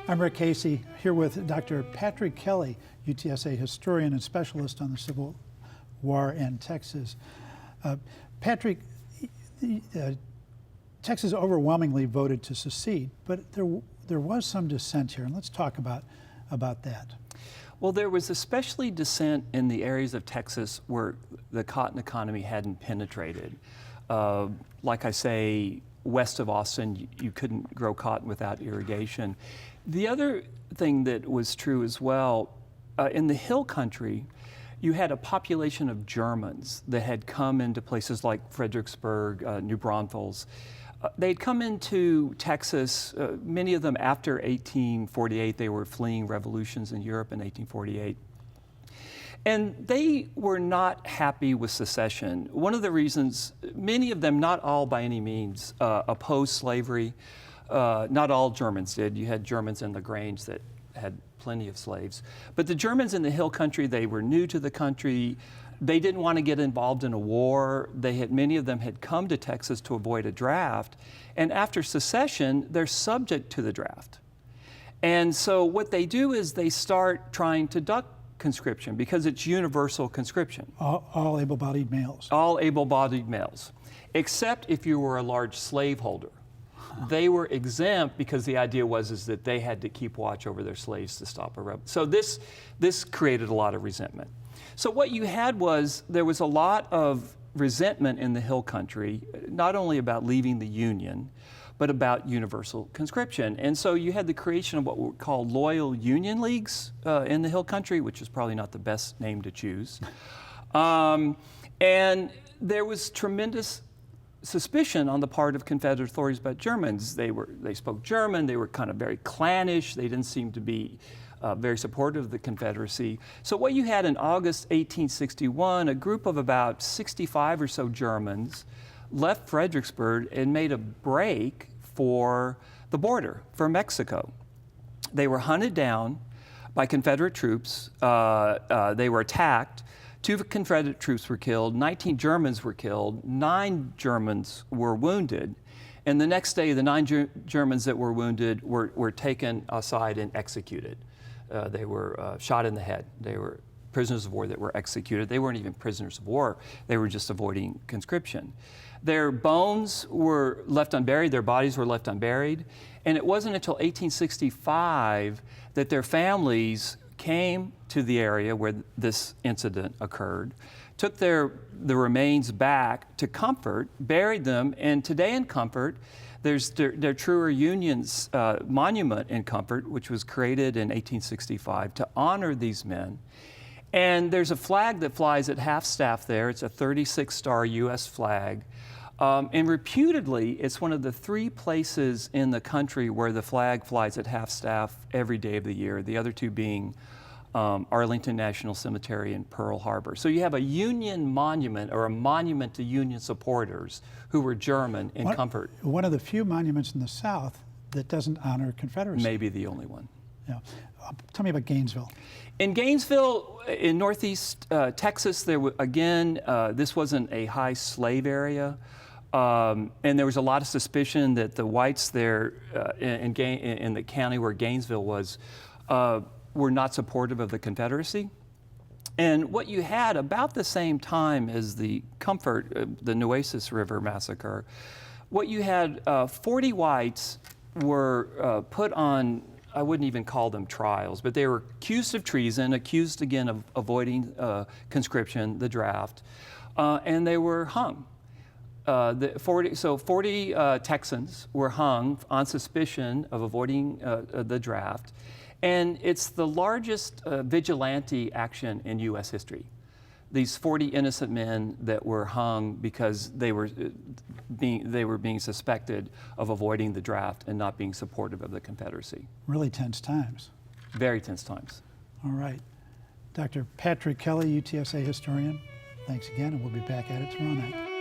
I'm Rick Casey, here with Dr. Patrick Kelly, UTSA historian and specialist on the Civil War in Texas. Patrick, Texas overwhelmingly voted to secede, but there was some dissent here, and let's talk about that. Well, there was especially dissent in the areas of Texas where the cotton economy hadn't penetrated. Like I say, west of Austin, you couldn't grow cotton without irrigation. The other thing that was true as well, in the hill country, you had a population of Germans that had come into places like Fredericksburg, New Braunfels. They'd come into Texas, many of them after 1848. They were fleeing revolutions in Europe in 1848. And they were not happy with secession. One of the reasons, many of them, not all by any means, opposed slavery. Not all Germans did. You had Germans in the Grange that had plenty of slaves. But the Germans in the hill country, they were new to the country. They didn't want to get involved in a war. Many of them had come to Texas to avoid a draft. And after secession, they're subject to the draft. And so what they do is they start trying to duck conscription because it's universal conscription. All able-bodied males. All able-bodied males, except if you were a large slaveholder. They were exempt because the idea was that they had to keep watch over their slaves to stop a revolution. So this created a lot of resentment. So what you had was, there was a lot of resentment in the hill country, not only about leaving the Union, but about universal conscription. And so you had the creation of what were called loyal Union leagues in the hill country, which is probably not the best name to choose. And there was tremendous suspicion on the part of Confederate authorities about Germans. They spoke German, they were kind of very clannish, they didn't seem to be very supportive of the Confederacy. So what you had in August 1861, a group of about 65 or so Germans left Fredericksburg and made a break for the border, for Mexico. They were hunted down by Confederate troops. They were attacked. 2 Confederate troops were killed, 19 Germans were killed, 9 Germans were wounded. And the next day, the 9 Germans that were wounded were taken aside and executed. They were shot in the head. They were prisoners of war that were executed. They weren't even prisoners of war. They were just avoiding conscription. Their bones were left unburied. Their bodies were left unburied. And it wasn't until 1865 that their families came to the area where this incident occurred, took the remains back to Comfort, buried them, and today in Comfort, there's their Truer Union's monument in Comfort, which was created in 1865 to honor these men. And there's a flag that flies at half-staff there. It's a 36-star U.S. flag. And reputedly, it's one of the 3 places in the country where the flag flies at half-staff every day of the year, the other 2 being Arlington National Cemetery and Pearl Harbor. So you have a Union monument, or a monument to Union supporters who were German in Comfort. One of the few monuments in the South that doesn't honor Confederacy. Maybe the only one. Yeah. Tell me about Gainesville. In Gainesville, in northeast Texas, this wasn't a high slave area. And there was a lot of suspicion that the whites there in the county where Gainesville was were not supportive of the Confederacy. And what you had about the same time as the the Nueces River massacre, what you had 40 whites were put on, I wouldn't even call them trials, but they were accused of treason, accused again of avoiding conscription, the draft, and they were hung. 40 Texans were hung on suspicion of avoiding the draft. And it's the largest vigilante action in U.S. history. These 40 innocent men that were hung because they were being suspected of avoiding the draft and not being supportive of the Confederacy. Really tense times. Very tense times. All right. Dr. Patrick Kelly, UTSA historian, thanks again, and we'll be back at it tomorrow night.